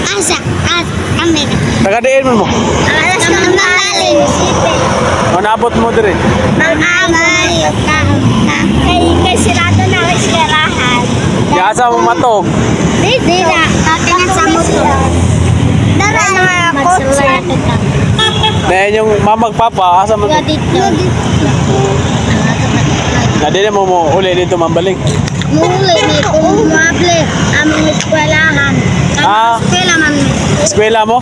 Asa, kami. Taga-diin mo. Alas na maling. Manabot mo dire. Mag-amay. Kay sirado na ang eskwelahan. Yasa mo matog. Di na. Katingan sa motor. Dara na kotse. Dahil yung mamagpapa, asa mo? Dito. Na di na mo uli dito mambaling. Muli ni kung mable aming eskwelahan. Ah. Eskwela man. Eskwela mo?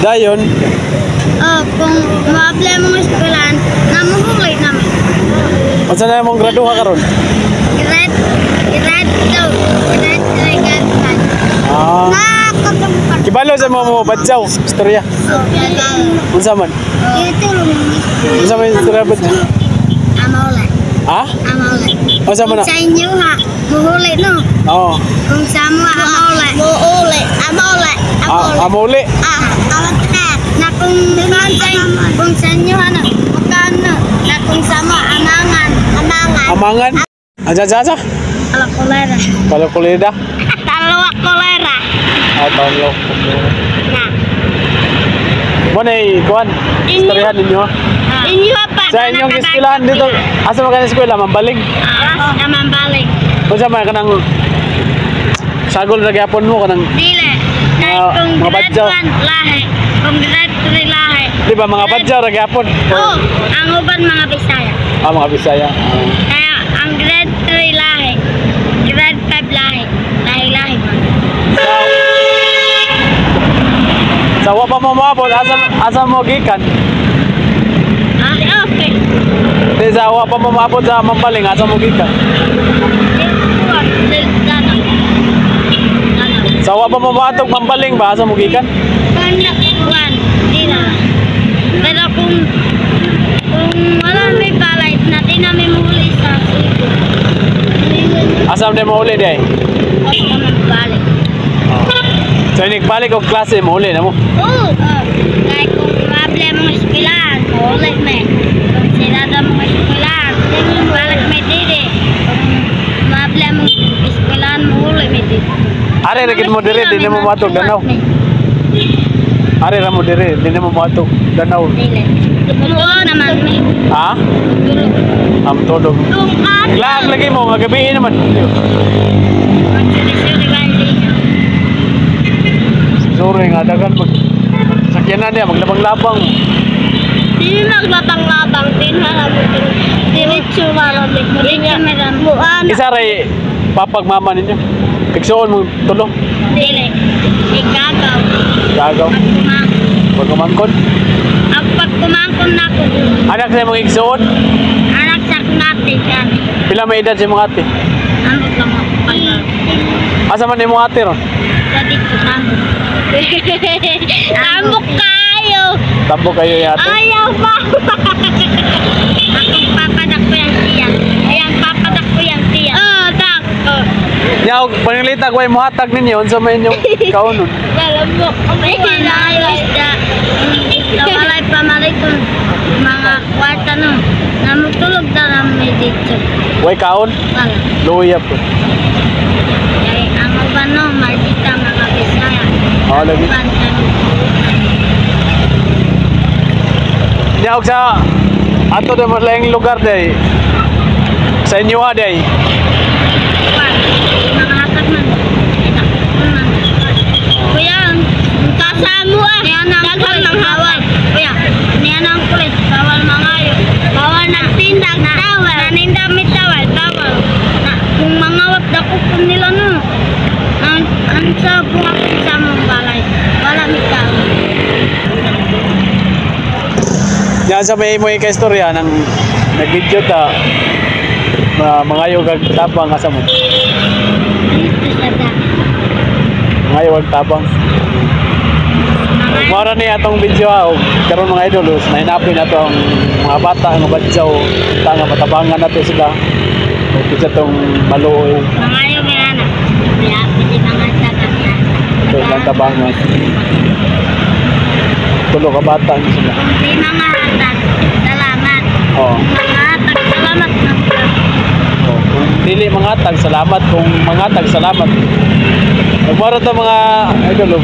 Dayon. Kung mable among eskwelahan, namuhuli namin. Unsa na mong graduha karon? Grade 5. Ah. Kibalo sa mo badyaw, istorya. Unsa man? Unsa man istorya badyaw? Amaulan. Ha? Amaulan. Unsa man? Sa inyo ha, muhuli no? Oo. Kung sa mo amaulan. Muhuli. Amaulan. Amuli. Awat na. Na kung sa inyo ano, magkano? Na kung sa mo amangan. Amangan? Asa? Ala kolera. Kalau kulida? Talwa kolera. Talo. Na. Mo na kuan. Istoryahan ninyo. Inyo pa. Sa inyong eskwelahan dito, asa man ka eskwela mambaling? Naman balik. Unsa man kanang sagol na gyapon mo kanang Dile. Kung mga grade badyaw. 1 lahi. Kung grade 3 lahi. di ba mga badyaw ra gyapon? Oh, ang uban mga Bisaya. Mga Bisaya. Kaya ang grade 3 lahi. Grade 5 lahi. Lahi-lahi man. Sawa pa mo maabot, asa mo gikan? Okay. Di sawa pa mo maabot sa mambaling, asa mo gikan? Sawa pa mo maatog mambaling ba, asa mo gikan? Pero kung wala may balay, natin namin muli sa sito. Asa mo uli di ay? Huwag naman balik. So balik og klase mo uli na mo? Oo. Kaya kung mable mga eskwelahan, maulit may. Kung sirada mga eskwelahan, balik may didi. Kung mable mga eskwelahan, maulit may didi. Are ra gid mo dire, di na mo matog danaw. Are ra mo dire, di na mo matog danaw. Dili. Oo naman may. Ha? Tulog. Am todog. Lag lagi mo nga gabi naman. Magsuri-suri ba hindi niya? Sure nga dagan pag sakyanan niya maglabang-labang. Hindi maglabang-labang din halamit. Diretso malamit. Diretso malamit. Isa ray papagmama ninyo. Tiksoon mo tulo. Dili. Igagaw. Gagaw. Pagkumangkon. Ang pagkumangkon na ko. Anak sa mong igsoon. Anak sa kunati yan. Pila may edad sa mga ate? Ano lang ako pala. Asa man yung mga ate ron? Jadi ko tambok. Tambok kayo. Tambo kayo yung ate? Ayaw pa. Akong papadak ko yung tiyan. Ayan, papadak ko yung tiyan. Oo, tak. Yaw, panglita ko ay muhatag ninyo. Unsa may inyong kaunon? Lalabok. May hinayos na. Nawalay pamalit ko. Mga kwarta no. Namutulog na kami dito. Way kaon? Wala. Luya po. Kaya ang uban no, maldita mga Bisaya. Oo, lagi. Uban kami. Yaw sa ato na mas laing lugar day. Sa inyo day. Uban. Mga hatag man. Kuya, kasamo dagang ng hawal. Kuya, niyan ang kulit. Bawal mangayo. Bawal nagtindag tawal. Nanindamit tawal. Bawal. Kung mga wapdako po nila no. Ang sa bunga ko sa mong balay. Wala mitaw. Yan sa may mga istorya ng nag-video ta mga yugag tabang asa mo. Dito sa da. Mga yugag tabang. Mara ni atong video ha, karon mga idol, nahinapin na to ang mga bata, ang badyaw, nga matabangan na to sila. Ito sa itong maluoy. Mga yung anak. Kaya pwede mga tagang na. Ito ang tabangan. Tulo ka bata sila. Kung di mga hatag, salamat. Oo. Mga hatag, salamat. salamat na. Oh, kung dili mangatag, salamat. Kung mangatag, salamat. Magmaro to mga idol.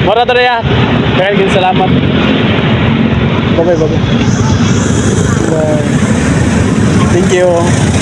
Mara to ya. Kaya gin salamat. Bye. Thank you.